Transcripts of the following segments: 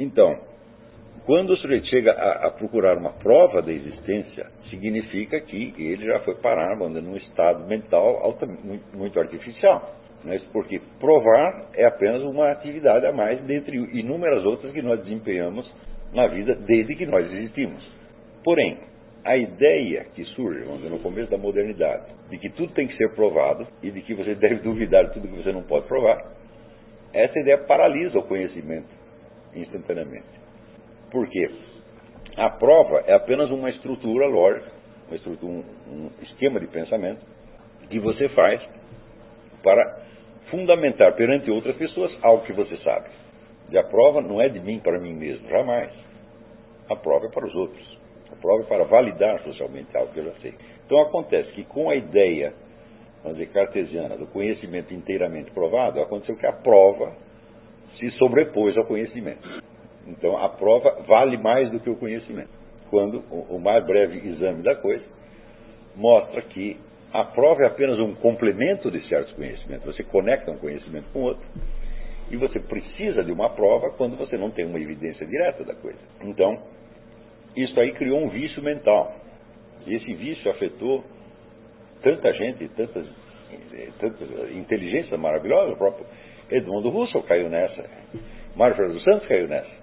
Então, quando o sujeito chega a procurar uma prova da existência, significa que ele já foi parar, num estado mental muito artificial. Né? Porque provar é apenas uma atividade a mais dentre inúmeras outras que nós desempenhamos na vida desde que nós existimos. Porém, a ideia que surge, no começo da modernidade, de que tudo tem que ser provado e de que você deve duvidar de tudo que você não pode provar, essa ideia paralisa o conhecimento instantaneamente. Por quê? A prova é apenas uma estrutura lógica, um esquema de pensamento que você faz para fundamentar perante outras pessoas algo que você sabe. E a prova não é de mim para mim mesmo, jamais. A prova é para os outros. A prova é para validar socialmente algo que eu já sei. Então acontece que com a ideia, vamos dizer, cartesiana, do conhecimento inteiramente provado, aconteceu que a prova se sobrepôs ao conhecimento. Então a prova vale mais do que o conhecimento. Quando o mais breve exame da coisa mostra que a prova é apenas um complemento de certos conhecimentos. Você conecta um conhecimento com outro e você precisa de uma prova quando você não tem uma evidência direta da coisa. Então, isso aí criou um vício mental. E esse vício afetou tanta gente, tantas inteligências maravilhosas. O próprio Edmundo Husserl caiu nessa. Mário Ferreira dos Santos caiu nessa.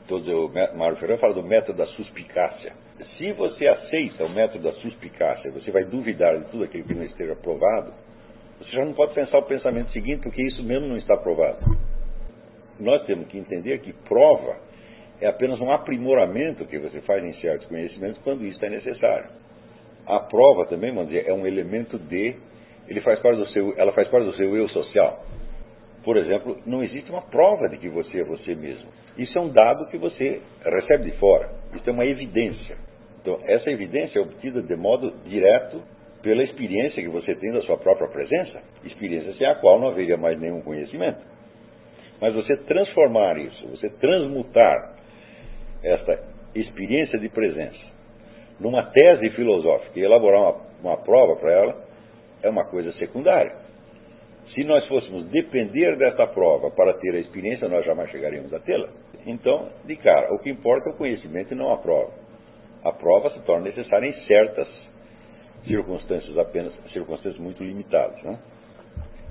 O Mário Ferreira fala do método da suspicácia. Se você aceita o método da suspicácia, você vai duvidar de tudo aquilo que não esteja provado, você já não pode pensar o pensamento seguinte, porque isso mesmo não está provado. Nós temos que entender que prova é apenas um aprimoramento que você faz em certos conhecimentos quando isso é necessário. A prova também, vamos dizer, é um elemento ela faz parte do seu eu social. Por exemplo, não existe uma prova de que você é você mesmo. Isso é um dado que você recebe de fora. Isso é uma evidência. Então, essa evidência é obtida de modo direto pela experiência que você tem da sua própria presença, experiência sem a qual não haveria mais nenhum conhecimento. Mas você transformar isso, você transmutar essa experiência de presença numa tese filosófica e elaborar uma prova para ela, é uma coisa secundária. Se nós fôssemos depender dessa prova para ter a experiência, nós jamais chegaríamos a tê-la. Então, de cara, o que importa é o conhecimento e não a prova. A prova se torna necessária em certas circunstâncias, apenas circunstâncias muito limitadas. Né?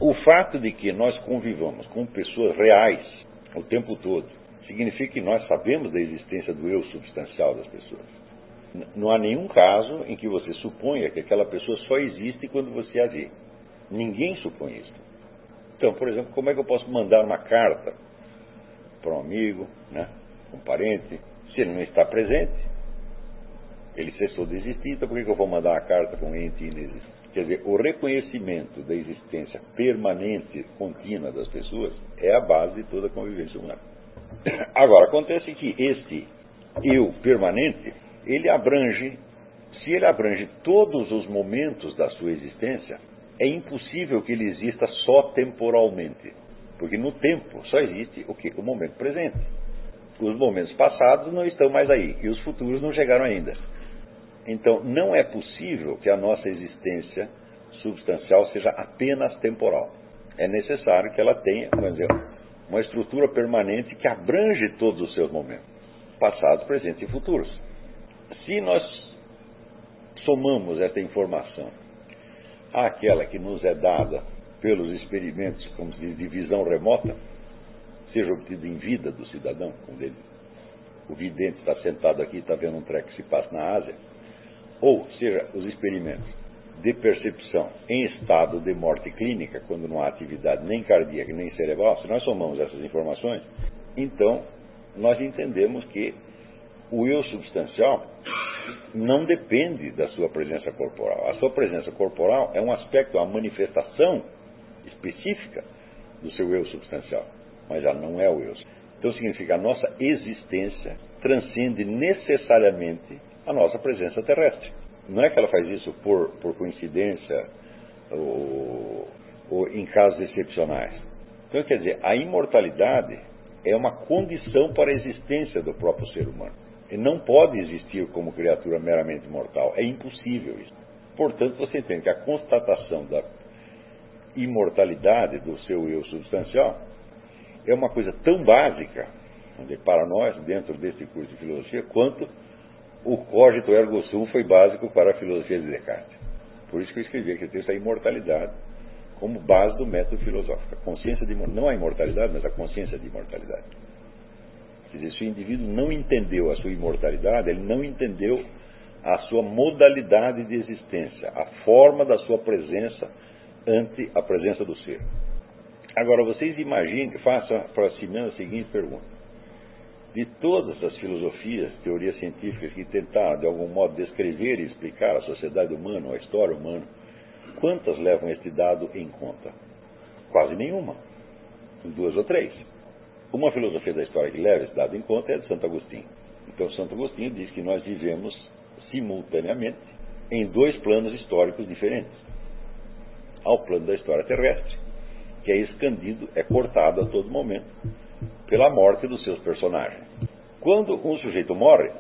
O fato de que nós convivamos com pessoas reais o tempo todo significa que nós sabemos da existência do eu substancial das pessoas. Não há nenhum caso em que você suponha que aquela pessoa só existe quando você a vê. Ninguém supõe isso. Então, por exemplo, como é que eu posso mandar uma carta para um amigo, né, um parente, se ele não está presente? Ele cessou de existir, então por que eu vou mandar uma carta para um ente inexistente? Quer dizer, o reconhecimento da existência permanente, contínua das pessoas, é a base de toda a convivência humana. Agora, acontece que este eu permanente, se ele abrange todos os momentos da sua existência, é impossível que ele exista só temporalmente. Porque no tempo só existe o quê? O momento presente. Os momentos passados não estão mais aí. E os futuros não chegaram ainda. Então, não é possível que a nossa existência substancial seja apenas temporal. É necessário que ela tenha, vamos dizer, uma estrutura permanente que abrange todos os seus momentos. Passados, presentes e futuros. Se nós somamos essa informação àquela que nos é dada pelos experimentos, como se diz, de visão remota, seja obtida em vida do cidadão, quando o vidente está sentado aqui e está vendo um treco que se passa na Ásia, ou seja, os experimentos de percepção em estado de morte clínica, quando não há atividade nem cardíaca nem cerebral, se nós somamos essas informações, então nós entendemos que o eu substancial não depende da sua presença corporal. A sua presença corporal é um aspecto, uma manifestação específica do seu eu substancial, mas ela não é o eu. Então significa que a nossa existência transcende necessariamente a nossa presença terrestre. Não é que ela faz isso por coincidência ou em casos excepcionais. Então, quer dizer, a imortalidade é uma condição para a existência do próprio ser humano. Ele não pode existir como criatura meramente mortal. É impossível isso. Portanto, você entende que a constatação da imortalidade do seu eu substancial é uma coisa tão básica para nós, dentro deste curso de filosofia, quanto o cogito ergo sum foi básico para a filosofia de Descartes. Por isso que eu escrevi aquele texto, a imortalidade, como base do método filosófico. A consciência de, não a imortalidade, mas a consciência de imortalidade. Quer dizer, se o indivíduo não entendeu a sua imortalidade, ele não entendeu a sua modalidade de existência, a forma da sua presença ante a presença do ser. Agora, vocês imaginem, façam para si mesmo a seguinte pergunta. De todas as filosofias, teorias científicas que tentaram, de algum modo, descrever e explicar a sociedade humana, a história humana, quantas levam este dado em conta? Quase nenhuma. 2 ou 3. Uma filosofia da história que leva esse dado em conta é a de Santo Agostinho. Então, Santo Agostinho diz que nós vivemos simultaneamente em 2 planos históricos diferentes. Há o plano da história terrestre, que é escandido, é cortado a todo momento pela morte dos seus personagens. Quando um sujeito morre,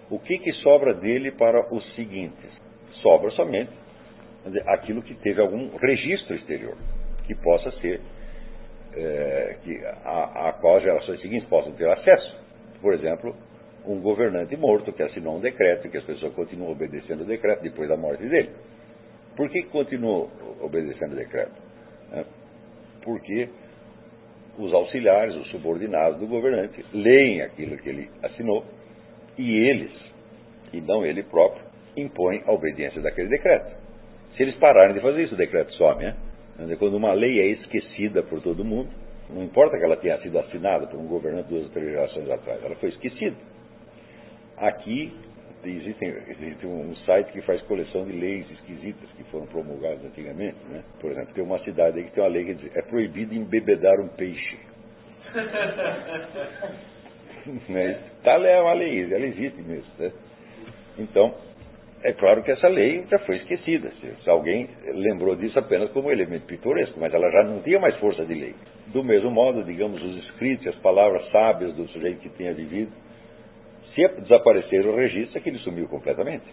o que sobra dele para os seguintes? Sobra somente aquilo que teve algum registro exterior, que possa ser, a qual as gerações seguintes possam ter acesso. Por exemplo, um governante morto que assinou um decreto e que as pessoas continuam obedecendo o decreto depois da morte dele. Por que continuam obedecendo o decreto? Porque os auxiliares, os subordinados do governante, leem aquilo que ele assinou e eles, e não ele próprio, impõem a obediência daquele decreto. Se eles pararem de fazer isso, o decreto some. Quando uma lei é esquecida por todo mundo, não importa que ela tenha sido assinada por um governante 2 ou 3 gerações atrás, ela foi esquecida. Aqui existe um site que faz coleção de leis esquisitas que foram promulgadas antigamente, né? Por exemplo, tem uma cidade aí que tem uma lei que diz: é proibido embebedar um peixe. É uma lei, ela existe mesmo, né? Então, é claro que essa lei já foi esquecida. Se alguém lembrou disso apenas como elemento pitoresco, mas ela já não tinha mais força de lei. Do mesmo modo, digamos, os escritos, as palavras sábias do sujeito que tenha vivido, se desaparecer o registro, é que ele sumiu completamente.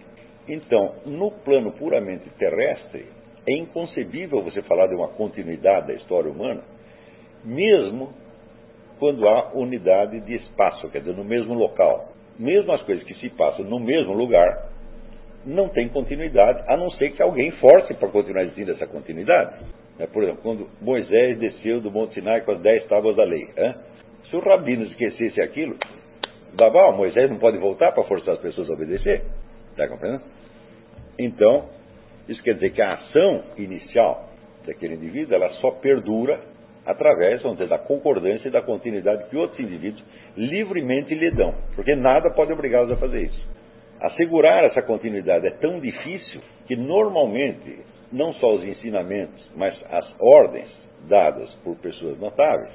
Então, no plano puramente terrestre, é inconcebível você falar de uma continuidade da história humana, mesmo quando há unidade de espaço, quer dizer, no mesmo local. Mesmo as coisas que se passam no mesmo lugar, não tem continuidade, a não ser que alguém force para continuar existindo essa continuidade. Por exemplo, quando Moisés desceu do Monte Sinai com as 10 tábuas da lei. Se o rabino esquecesse aquilo, Moisés não pode voltar para forçar as pessoas a obedecer. Está compreendendo? Então, isso quer dizer que a ação inicial daquele indivíduo, ela só perdura através, vamos dizer, da concordância e da continuidade que outros indivíduos livremente lhe dão. Porque nada pode obrigá-los a fazer isso. Assegurar essa continuidade é tão difícil que, normalmente, não só os ensinamentos, mas as ordens dadas por pessoas notáveis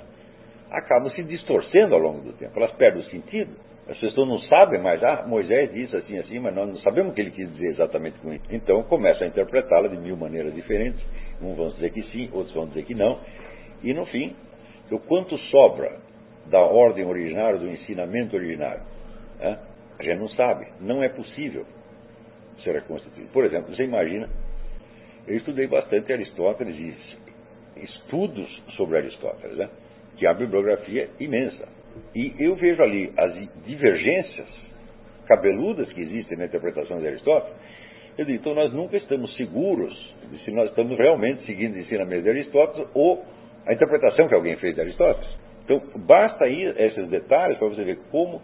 acabam se distorcendo ao longo do tempo. Elas perdem o sentido. As pessoas não sabem mais, Moisés disse assim, assim, mas nós não sabemos o que ele quis dizer exatamente com isso. Então, começam a interpretá-la de 1000 maneiras diferentes. Uns vão dizer que sim, outros vão dizer que não. E, no fim, o quanto sobra da ordem originária, do ensinamento originário, a gente não sabe. Não é possível ser reconstituído. Por exemplo, você imagina, eu estudei bastante Aristóteles e estudos sobre Aristóteles, que é uma bibliografia imensa. E eu vejo ali as divergências cabeludas que existem na interpretação de Aristóteles. Eu digo, então nós nunca estamos seguros de se nós estamos realmente seguindo o ensinamento de Aristóteles ou a interpretação que alguém fez de Aristóteles. Então, basta aí esses detalhes para você ver como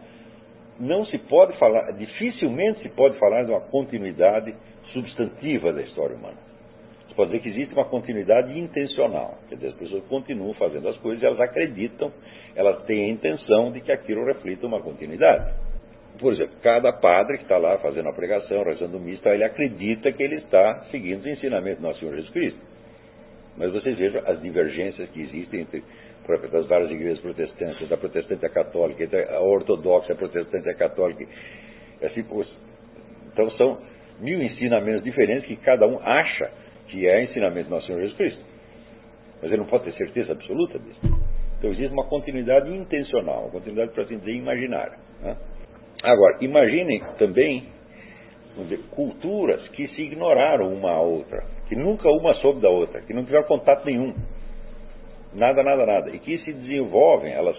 não se pode falar, dificilmente se pode falar de uma continuidade substantiva da história humana. Você pode dizer que existe uma continuidade intencional, quer dizer, as pessoas continuam fazendo as coisas e elas acreditam, elas têm a intenção de que aquilo reflita uma continuidade. Por exemplo, cada padre que está lá fazendo a pregação, rezando missa, ele acredita que ele está seguindo o ensinamento do nosso Senhor Jesus Cristo. Mas vocês vejam as divergências que existem entre as várias igrejas protestantes, da protestante à católica, a ortodoxa, a protestante à católica. Assim, então são 1000 ensinamentos diferentes que cada um acha que é ensinamento do nosso Senhor Jesus Cristo. Mas ele não pode ter certeza absoluta disso. Então existe uma continuidade intencional, uma continuidade, para assim dizer, imaginária. Agora, imaginem também, vamos dizer, culturas que se ignoraram uma à outra, que nunca uma soube da outra, que não tiveram contato nenhum. Nada. E que se desenvolvem, elas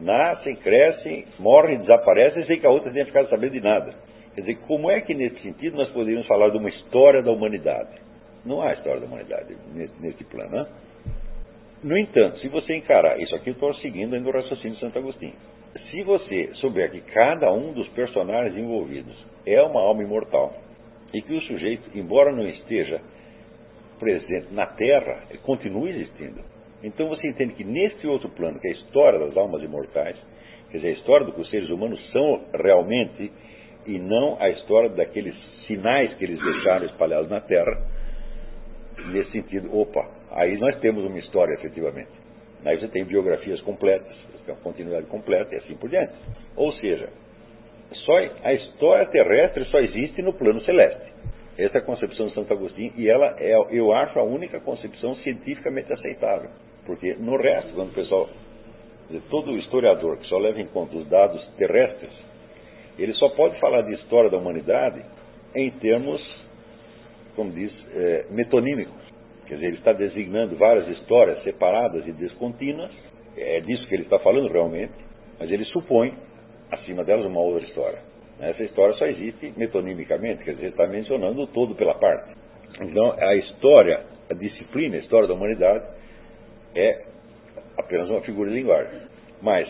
Nascem, crescem, morrem, desaparecem, sem que a outra tenha ficado sabendo de nada. Quer dizer, como é que nesse sentido nós poderíamos falar de uma história da humanidade? Não há história da humanidade nesse plano, né? No entanto, se você encarar, isso aqui eu estou seguindo ainda o raciocínio de Santo Agostinho, se você souber que cada um dos personagens envolvidos é uma alma imortal, e que o sujeito, embora não esteja presente na Terra, continua existindo. Então você entende que neste outro plano, que é a história das almas imortais, quer dizer, a história do que os seres humanos são realmente, e não a história daqueles sinais que eles deixaram espalhados na Terra, nesse sentido, aí nós temos uma história efetivamente. Aí você tem biografias completas, uma continuidade completa e assim por diante. Ou seja, a história terrestre só existe no plano celeste. Essa é a concepção de Santo Agostinho, e ela é, eu acho, a única concepção cientificamente aceitável. Porque no resto, quando o pessoal, todo historiador que só leva em conta os dados terrestres, ele só pode falar de história da humanidade em termos, como diz, metonímicos. Quer dizer, ele está designando várias histórias separadas e descontínuas, é disso que ele está falando realmente, mas ele supõe, acima delas, uma outra história. Essa história só existe metonimicamente, quer dizer, ele está mencionando o todo pela parte. Então, a história, a disciplina, a história da humanidade, é apenas uma figura de linguagem. Mas,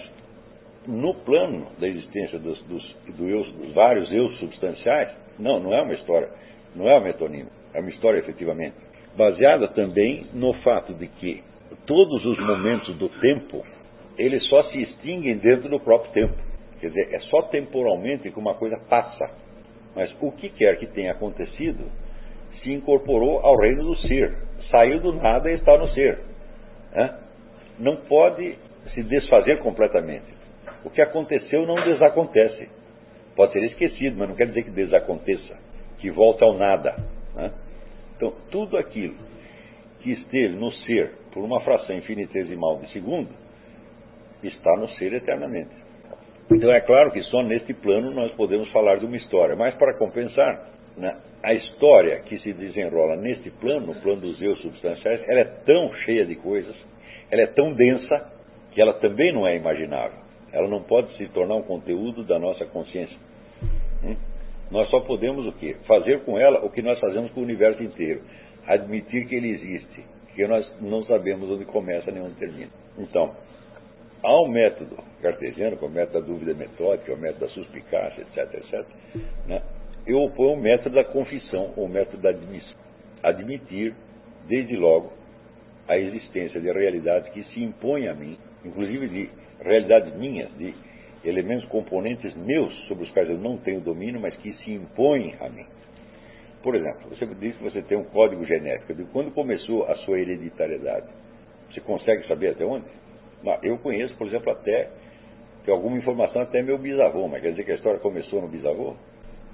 no plano da existência dos vários eus substanciais, não é uma história, não é uma metonímica, é uma história efetivamente, baseada também no fato de que todos os momentos do tempo, eles só se extinguem dentro do próprio tempo. Quer dizer, é só temporalmente que uma coisa passa. Mas o que quer que tenha acontecido se incorporou ao reino do ser. Saiu do nada e está no ser. Não pode se desfazer completamente. O que aconteceu não desacontece. Pode ser esquecido, mas não quer dizer que desaconteça, que volta ao nada. Então, tudo aquilo que esteve no ser por uma fração infinitesimal de segundo está no ser eternamente. Então é claro que só neste plano nós podemos falar de uma história, mas para compensar, a história que se desenrola neste plano, no plano dos eus substanciais, ela é tão cheia de coisas, ela é tão densa, que ela também não é imaginável. Ela não pode se tornar um conteúdo da nossa consciência. Nós só podemos o quê? Fazer com ela o que nós fazemos com o universo inteiro. Admitir que ele existe, que nós não sabemos onde começa nem onde termina. Então, há um método cartesiano, que é o método da dúvida metódica, o método da suspicácia, etc. Eu oponho o método da confissão, ou o método da admissão. Admitir, desde logo, a existência de realidades que se impõem a mim, inclusive de realidades minhas, de elementos componentes meus, sobre os quais eu não tenho domínio, mas que se impõem a mim. Por exemplo, você diz que você tem um código genético. Quando começou a sua hereditariedade? Você consegue saber até onde? Eu conheço, por exemplo, até que alguma informação até meu bisavô, mas quer dizer que a história começou no bisavô?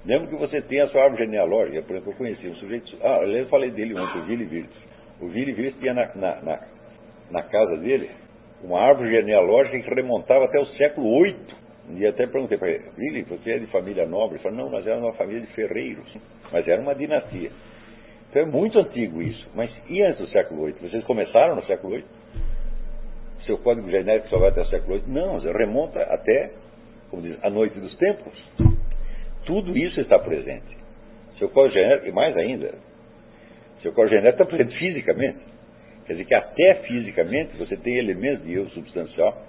Lembro que você tem a sua árvore genealógica. Por exemplo, eu conheci um sujeito... eu falei dele ontem, o Willy Wirtz. O Willy Wirtz tinha na casa dele uma árvore genealógica que remontava até o século VIII. E até perguntei para ele, Willy, você é de família nobre? Ele falou, não, nós éramos uma família de ferreiros. Mas era uma dinastia. Então é muito antigo isso. Mas e antes do século VIII? Vocês começaram no século VIII? Seu código genético só vai até o século VIII? Não, remonta até, como diz, a noite dos tempos. Tudo isso está presente. Seu código genético, e mais ainda, seu código genético está presente fisicamente. Quer dizer que até fisicamente você tem elementos de eu substancial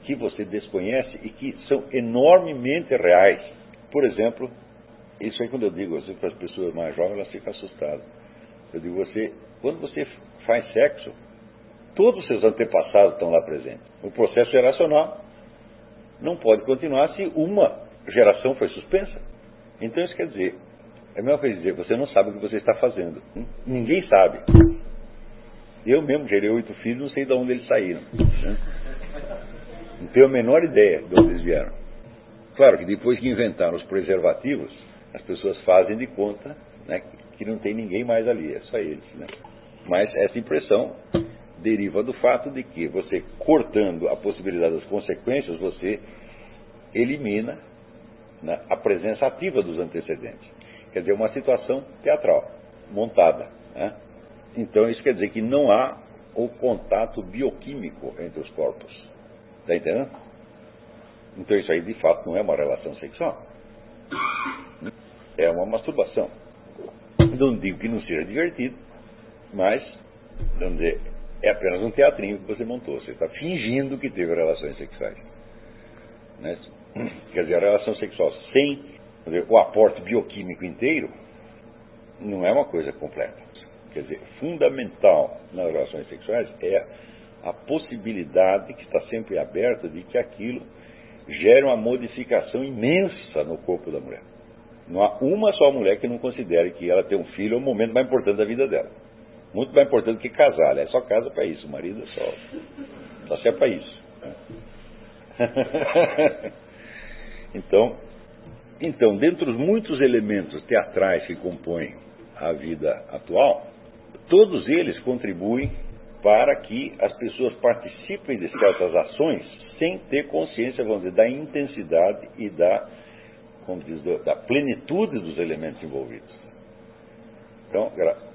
que você desconhece e que são enormemente reais. Por exemplo, isso aí quando eu digo assim, para as pessoas mais jovens, elas ficam assustadas. Eu digo, quando você faz sexo, todos os seus antepassados estão lá presentes. O processo geracional não pode continuar se uma geração foi suspensa. Então isso quer dizer, é a mesma coisa dizer, você não sabe o que você está fazendo. Ninguém sabe. Eu mesmo gerei 8 filhos, não sei de onde eles saíram. Não tenho a menor ideia de onde eles vieram. Claro que depois que inventaram os preservativos, as pessoas fazem de conta, que não tem ninguém mais ali, é só eles. Mas essa impressão deriva do fato de que você, cortando a possibilidade das consequências, você elimina a presença ativa dos antecedentes. Quer dizer, uma situação teatral, montada. Então isso quer dizer que não há o contato bioquímico entre os corpos. Está entendendo? Então isso aí de fato não é uma relação sexual. É uma masturbação. Não digo que não seja divertido, mas, vamos dizer, é apenas um teatrinho que você montou. Você está fingindo que teve relações sexuais. Né? Quer dizer, a relação sexual sem dizer, o aporte bioquímico inteiro não é uma coisa completa. Quer dizer, fundamental nas relações sexuais é a possibilidade que está sempre aberta de que aquilo gere uma modificação imensa no corpo da mulher. Não há uma só mulher que não considere que ela ter um filho é o momento mais importante da vida dela. Muito mais importante que casar. Ela só casa para isso. O marido só serve para isso. Então, dentre os muitos elementos teatrais que compõem a vida atual, todos eles contribuem para que as pessoas participem de certas ações sem ter consciência, vamos dizer, da intensidade e da plenitude dos elementos envolvidos. Então,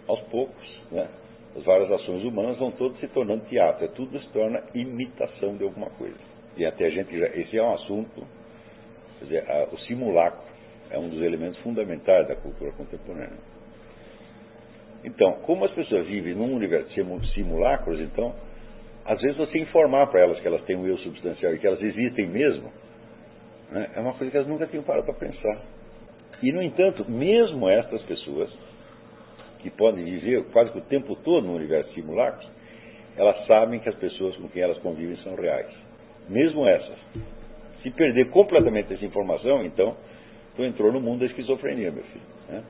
aos poucos, né, as várias ações humanas vão todas se tornando teatro, tudo se torna imitação de alguma coisa. E até a gente esse é um assunto, quer dizer, o simulacro é um dos elementos fundamentais da cultura contemporânea. Então, como as pessoas vivem num universo de simulacros, então, às vezes você informar para elas que elas têm um eu substancial e que elas existem mesmo, né, é uma coisa que elas nunca tinham parado para pensar. E, no entanto, mesmo estas pessoas, que podem viver quase que o tempo todo no universo de simulacros, elas sabem que as pessoas com quem elas convivem são reais. Mesmo essas. Se perder completamente essa informação, então, tu entrou no mundo da esquizofrenia, meu filho. Né?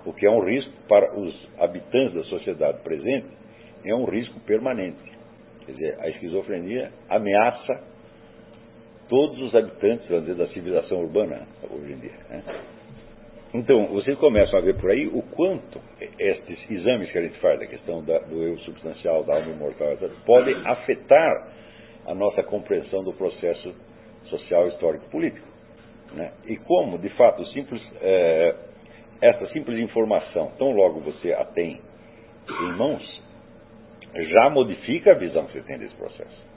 O que é um risco para os habitantes da sociedade presente, é um risco permanente. Quer dizer, a esquizofrenia ameaça todos os habitantes, vamos dizer, da civilização urbana hoje em dia. Né? Então, vocês começam a ver por aí o quanto estes exames que a gente faz, da questão do eu substancial, da alma imortal, etc., podem afetar a nossa compreensão do processo social, histórico e político. Né? E como, de fato, essa simples informação, tão logo você a tem em mãos, já modifica a visão que você tem desse processo.